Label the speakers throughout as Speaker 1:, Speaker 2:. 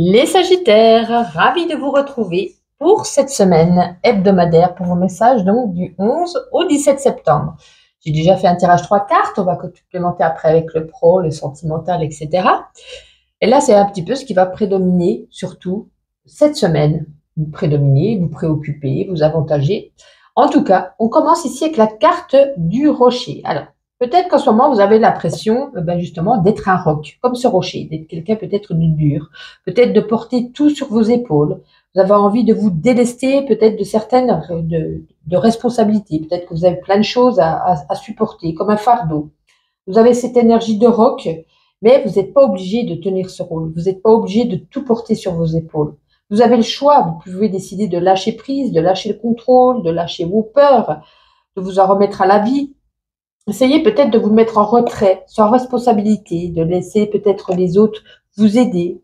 Speaker 1: Les Sagittaires, ravis de vous retrouver pour cette semaine hebdomadaire pour vos messages donc du 11 au 17 septembre. J'ai déjà fait un tirage 3 cartes, on va complémenter après avec le pro, le sentimental, etc. Et là, c'est un petit peu ce qui va prédominer, surtout cette semaine. Vous prédominer, vous préoccuper, vous avantager. En tout cas, on commence ici avec la carte du rocher. Alors, peut-être qu'en ce moment, vous avez l'impression, justement, d'être un roc, comme ce rocher, d'être quelqu'un peut-être de dur, peut-être de porter tout sur vos épaules. Vous avez envie de vous délester peut-être de certaines de responsabilités. Peut-être que vous avez plein de choses à supporter, comme un fardeau. Vous avez cette énergie de roc, mais vous n'êtes pas obligé de tenir ce rôle. Vous n'êtes pas obligé de tout porter sur vos épaules. Vous avez le choix. Vous pouvez décider de lâcher prise, de lâcher le contrôle, de lâcher vos peurs, de vous en remettre à la vie. Essayez peut-être de vous mettre en retrait, sans responsabilité, de laisser peut-être les autres vous aider,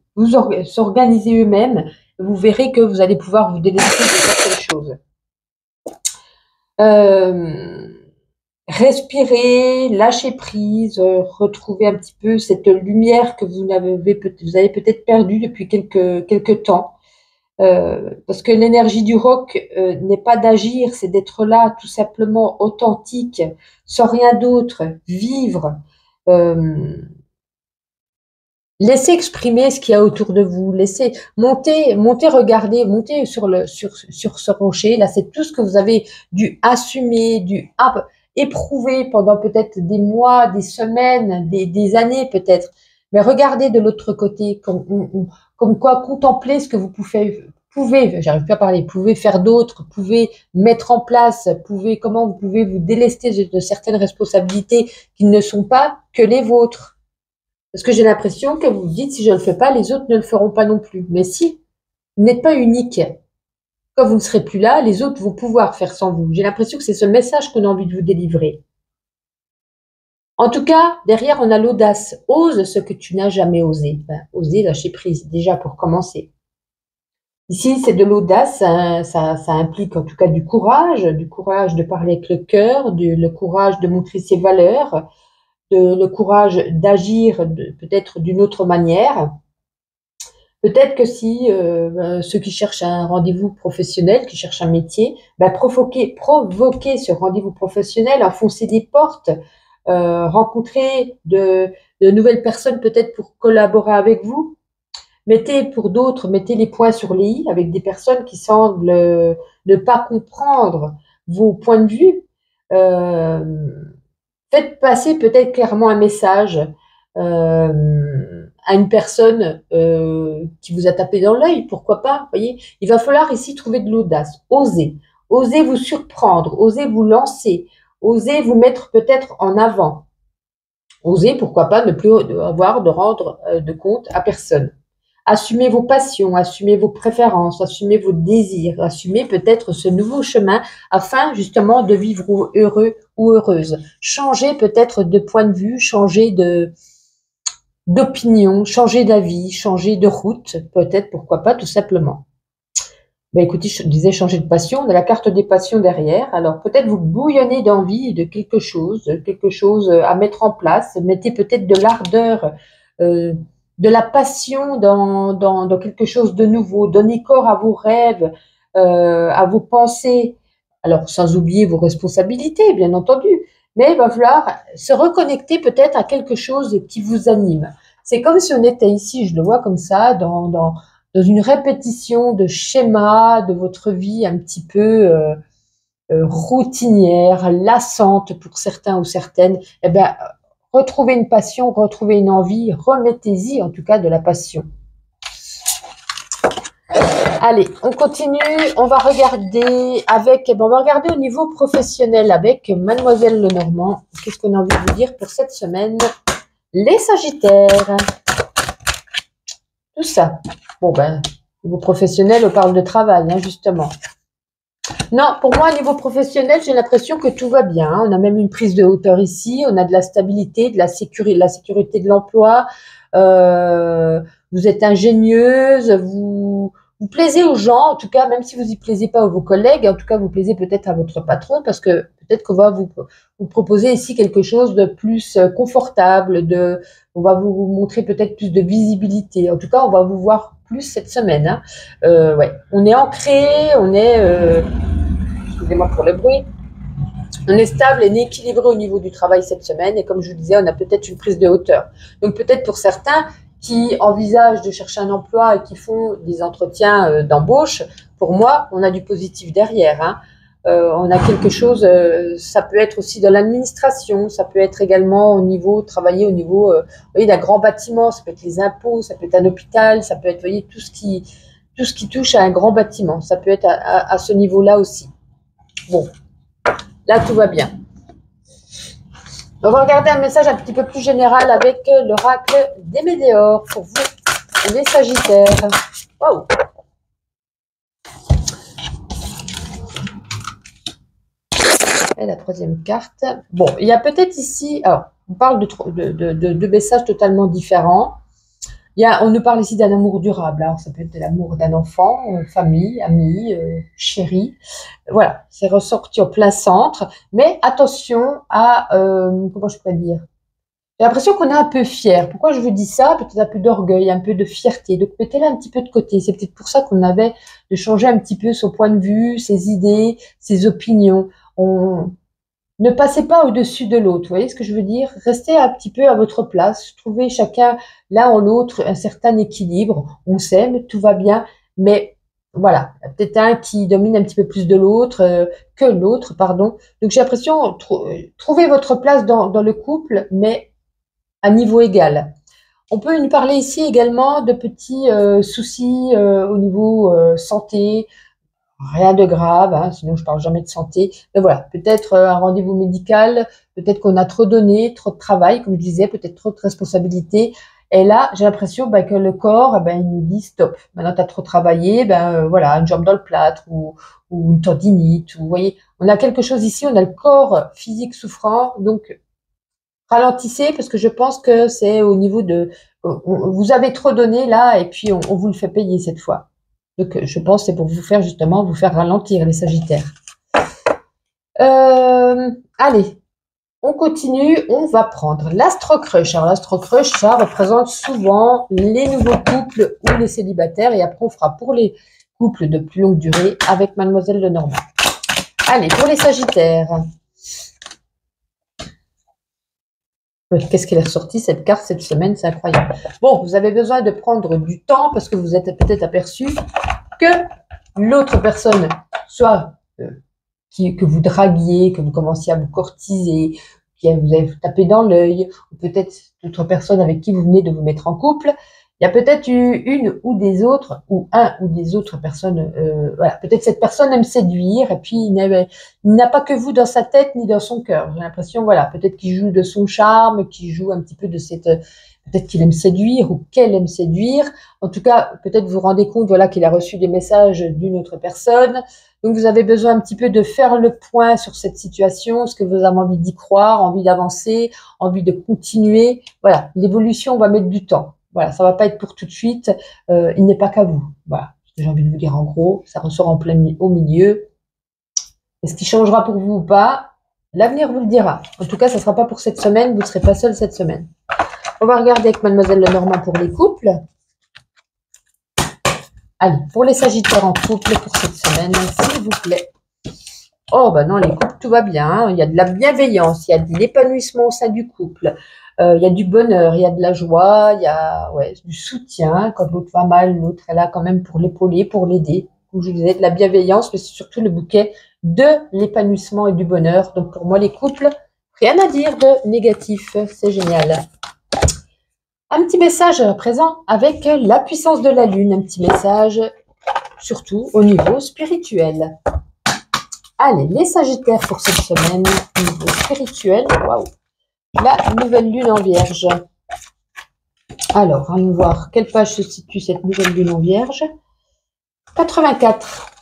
Speaker 1: s'organiser eux-mêmes. Vous verrez que vous allez pouvoir vous délester de certaines choses. Respirer, lâcher prise, retrouver un petit peu cette lumière que vous avez peut-être perdue depuis quelques temps. Parce que l'énergie du rock n'est pas d'agir, c'est d'être là, tout simplement authentique, sans rien d'autre, vivre. Laissez exprimer ce qu'il y a autour de vous, laissez monter, regarder, monter sur ce rocher. Là, c'est tout ce que vous avez dû assumer, éprouver pendant peut-être des mois, des semaines, des années peut-être. Mais regardez de l'autre côté, comme quoi contempler ce que vous j'arrive plus à parler, pouvez faire d'autres, pouvez mettre en place, comment vous pouvez vous délester de certaines responsabilités qui ne sont pas que les vôtres. Parce que j'ai l'impression que vous vous dites, si je ne le fais pas, les autres ne le feront pas non plus. Mais si, vous n'êtes pas unique. Quand vous ne serez plus là, les autres vont pouvoir faire sans vous. J'ai l'impression que c'est ce message qu'on a envie de vous délivrer. En tout cas, derrière, on a l'audace. Ose ce que tu n'as jamais osé. Oser lâcher prise, déjà pour commencer. Ici, c'est de l'audace, ça implique en tout cas du courage de parler avec le cœur, le courage de montrer ses valeurs, le courage d'agir peut-être d'une autre manière. Peut-être que si ceux qui cherchent un rendez-vous professionnel, qui cherchent un métier, provoquer ce rendez-vous professionnel, enfoncer des portes, rencontrer de nouvelles personnes peut-être pour collaborer avec vous. Pour d'autres, mettez les points sur les i avec des personnes qui semblent ne pas comprendre vos points de vue. Faites passer peut-être clairement un message à une personne qui vous a tapé dans l'œil, pourquoi pas, voyez. Il va falloir ici trouver de l'audace, oser vous surprendre, oser vous lancer, oser vous mettre peut-être en avant, oser, pourquoi pas, ne plus avoir de rendre de compte à personne. Assumez vos passions, assumez vos préférences, assumez vos désirs, assumez peut-être ce nouveau chemin afin justement de vivre heureux ou heureuse. Changez peut-être de point de vue, changez d'opinion, changez d'avis, changez de route, peut-être, pourquoi pas, tout simplement. Écoutez, je disais changer de passion, on a la carte des passions derrière, alors peut-être vous bouillonnez d'envie de quelque chose à mettre en place, mettez peut-être de l'ardeur, de la passion dans quelque chose de nouveau, donnez corps à vos rêves, à vos pensées, alors sans oublier vos responsabilités, bien entendu, mais il va falloir se reconnecter peut-être à quelque chose qui vous anime. C'est comme si on était ici, je le vois comme ça, dans une répétition de schémas de votre vie un petit peu routinière, lassante pour certains ou certaines. Retrouvez une passion, retrouvez une envie, remettez-y en tout cas de la passion. Allez, on continue, on va regarder on va regarder au niveau professionnel avec Mademoiselle Lenormand. Qu'est-ce qu'on a envie de vous dire pour cette semaine? Les Sagittaires. Tout ça. Au niveau professionnel, on parle de travail, justement. Non, pour moi, au niveau professionnel, j'ai l'impression que tout va bien. On a même une prise de hauteur ici, on a de la stabilité, de la sécurité de l'emploi. Vous êtes ingénieuse, vous plaisez aux gens, en tout cas, même si vous y plaisez pas à vos collègues, en tout cas, vous plaisez peut-être à votre patron, parce que peut-être qu'on va vous proposer ici quelque chose de plus confortable, on va vous montrer peut-être plus de visibilité. En tout cas, on va vous voir plus cette semaine. Hein. Ouais. On est ancré, on est, excusez-moi pour le bruit, on est stable et équilibré au niveau du travail cette semaine. Et comme je vous disais, on a peut-être une prise de hauteur. Donc peut-être pour certains qui envisagent de chercher un emploi et qui font des entretiens d'embauche, pour moi, on a du positif derrière. Hein. On a quelque chose, ça peut être aussi dans l'administration, ça peut être également au niveau, travailler au niveau, vous voyez, d'un grand bâtiment, ça peut être les impôts, ça peut être un hôpital, ça peut être, vous voyez, tout ce qui touche à un grand bâtiment, ça peut être à ce niveau-là aussi. Bon, là, tout va bien. On va regarder un message un petit peu plus général avec l'oracle des Météores pour vous, les Sagittaires. Waouh! Et la troisième carte. Bon, il y a peut-être ici, alors, on parle de messages totalement différents. On nous parle ici d'un amour durable. Alors, ça peut être de l'amour d'un enfant, famille, ami, chéri. Voilà, c'est ressorti au plein centre. Mais attention à, comment je pourrais dire? J'ai l'impression qu'on est un peu fier. Pourquoi je vous dis ça? Peut-être un peu d'orgueil, un peu de fierté. Donc, mettez-la un petit peu de côté. C'est peut-être pour ça qu'on avait de changer un petit peu son point de vue, ses idées, ses opinions. Ne passez pas au-dessus de l'autre, vous voyez ce que je veux dire? Restez un petit peu à votre place, trouvez chacun l'un en l'autre un certain équilibre, on s'aime, tout va bien, mais voilà, peut-être un qui domine un petit peu plus de l'autre, que l'autre, pardon. Donc j'ai l'impression, trouvez votre place dans le couple, mais à niveau égal. On peut nous parler ici également de petits soucis au niveau santé. Rien de grave, hein, sinon je parle jamais de santé. Mais voilà, peut-être un rendez-vous médical, peut-être qu'on a trop donné, trop de travail, comme je disais, peut-être trop de responsabilités. Et là, j'ai l'impression que le corps, il nous dit stop. Maintenant, tu as trop travaillé, voilà, une jambe dans le plâtre ou une tendinite. Vous voyez, on a quelque chose ici, on a le corps physique souffrant. Donc, ralentissez parce que je pense que c'est au niveau de... Vous avez trop donné là et puis on vous le fait payer cette fois. Donc, je pense que c'est pour vous faire justement, vous faire ralentir les Sagittaires. Allez, on continue, on va prendre l'Astro-Crush. Alors, l'Astro-Crush, ça représente souvent les nouveaux couples ou les célibataires. Et après, on fera pour les couples de plus longue durée avec Mademoiselle Lenormand. Allez, pour les Sagittaires. Qu'est-ce qu'elle est ressorti cette carte cette semaine, c'est incroyable. Bon, vous avez besoin de prendre du temps parce que vous êtes peut-être aperçu que l'autre personne, soit que vous draguiez, que vous commenciez à vous courtiser, que vous avez tapé dans l'œil, ou peut-être d'autres personnes avec qui vous venez de vous mettre en couple, il y a peut-être une ou des autres, ou un ou des autres personnes, voilà, peut-être cette personne aime séduire, et puis il n'a pas que vous dans sa tête ni dans son cœur. J'ai l'impression, voilà, peut-être qu'il joue de son charme, qu'il joue un petit peu de cette, peut-être qu'il aime séduire ou qu'elle aime séduire. En tout cas, peut-être vous vous rendez compte, voilà, qu'il a reçu des messages d'une autre personne. Donc vous avez besoin un petit peu de faire le point sur cette situation, est-ce que vous avez envie d'y croire, envie d'avancer, envie de continuer. Voilà, l'évolution va mettre du temps. Voilà, ça va pas être pour tout de suite. Il n'est pas qu'à vous. Voilà, ce que j'ai envie de vous dire en gros. Ça ressort en plein au milieu. Est-ce qu'il changera pour vous ou pas? L'avenir vous le dira. En tout cas, ça ne sera pas pour cette semaine. Vous ne serez pas seul cette semaine. On va regarder avec Mademoiselle Lenormand pour les couples. Allez, pour les Sagittaires en couple pour cette semaine, s'il vous plaît. Oh, non, les couples, tout va bien. Hein. Il y a de la bienveillance, il y a de l'épanouissement au sein du couple. Il y a du bonheur, il y a de la joie, il y a du soutien. Quand l'autre va mal, l'autre est là quand même pour l'épauler, pour l'aider. Comme je vous disais, de la bienveillance, mais c'est surtout le bouquet de l'épanouissement et du bonheur. Donc pour moi, les couples, rien à dire de négatif. C'est génial. Un petit message à présent avec la puissance de la Lune. Un petit message surtout au niveau spirituel. Allez, les Sagittaires pour cette semaine, au niveau spirituel. Waouh! La nouvelle lune en Vierge. Alors, allons voir quelle page se situe cette nouvelle lune en Vierge. 84.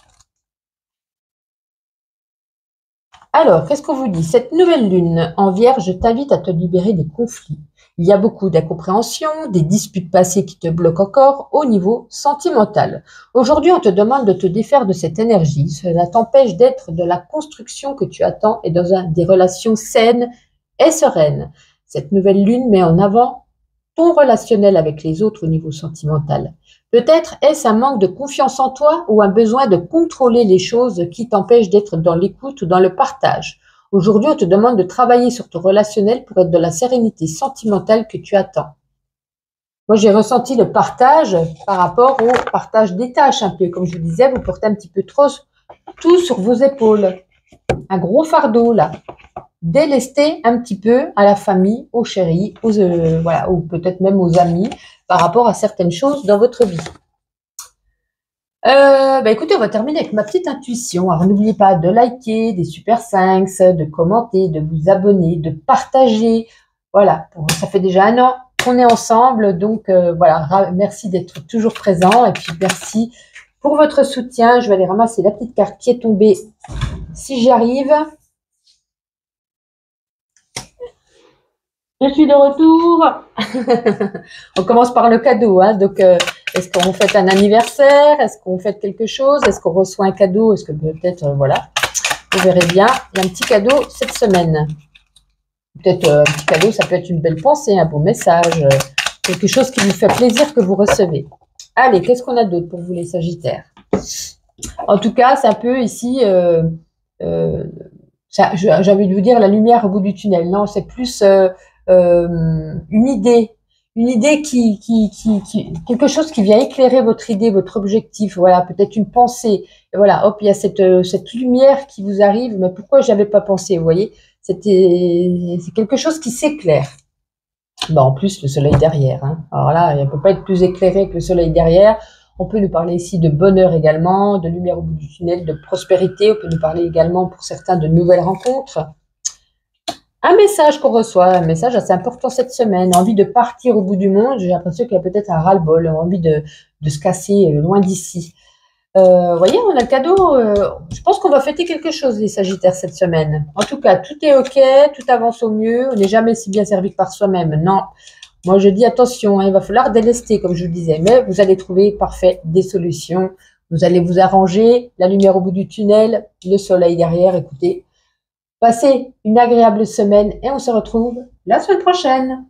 Speaker 1: Alors, qu'est-ce qu'on vous dit? Cette nouvelle lune en Vierge t'invite à te libérer des conflits. Il y a beaucoup d'incompréhension, des disputes passées qui te bloquent encore au niveau sentimental. Aujourd'hui, on te demande de te défaire de cette énergie. Cela t'empêche d'être de la construction que tu attends et dans des relations saines et sereine. Cette nouvelle lune met en avant ton relationnel avec les autres au niveau sentimental. Peut-être est-ce un manque de confiance en toi ou un besoin de contrôler les choses qui t'empêche d'être dans l'écoute ou dans le partage. Aujourd'hui, on te demande de travailler sur ton relationnel pour être dans la sérénité sentimentale que tu attends. Moi, j'ai ressenti le partage par rapport au partage des tâches un peu. Comme je vous disais, vous portez un petit peu trop tout sur vos épaules. Un gros fardeau là. Délester un petit peu à la famille, aux chéris, voilà, ou peut-être même aux amis par rapport à certaines choses dans votre vie. Écoutez, on va terminer avec ma petite intuition. Alors, n'oubliez pas de liker, des super 5, de commenter, de vous abonner, de partager. Voilà, ça fait déjà 1 an qu'on est ensemble. Donc, voilà, merci d'être toujours présent. Et puis, merci pour votre soutien. Je vais aller ramasser la petite carte qui est tombée si j'y arrive. Je suis de retour. On commence par le cadeau. Hein. Donc, est-ce qu'on fête un anniversaire? Est-ce qu'on fête quelque chose? Est-ce qu'on reçoit un cadeau? Est-ce que peut-être, voilà, vous verrez bien. Il y a un petit cadeau cette semaine. Peut-être un petit cadeau, ça peut être une belle pensée, un beau message, quelque chose qui vous fait plaisir que vous recevez. Allez, qu'est-ce qu'on a d'autre pour vous les Sagittaires? En tout cas, c'est un peu ici, j'ai envie de vous dire la lumière au bout du tunnel. Non, c'est plus une idée quelque chose qui vient éclairer votre idée, votre objectif, voilà, peut-être une pensée, et voilà, hop, il y a cette lumière qui vous arrive, mais pourquoi j'avais pas pensé, vous voyez, c'est quelque chose qui s'éclaire. Bon, en plus, le soleil derrière, hein. Alors là, il ne peut pas être plus éclairé que le soleil derrière. On peut nous parler ici de bonheur également, de lumière au bout du tunnel, de prospérité, on peut nous parler également pour certains de nouvelles rencontres. Un message qu'on reçoit, un message assez important cette semaine, envie de partir au bout du monde, j'ai l'impression qu'il y a peut-être un ras-le-bol, envie de se casser loin d'ici. Voyez, on a le cadeau, je pense qu'on va fêter quelque chose les Sagittaires cette semaine. En tout cas, tout est ok, tout avance au mieux, on n'est jamais si bien servi que par soi-même, non. Moi je dis attention, hein, il va falloir délester comme je vous disais, mais vous allez trouver parfait des solutions, vous allez vous arranger, la lumière au bout du tunnel, le soleil derrière, écoutez. Passez une agréable semaine et on se retrouve la semaine prochaine.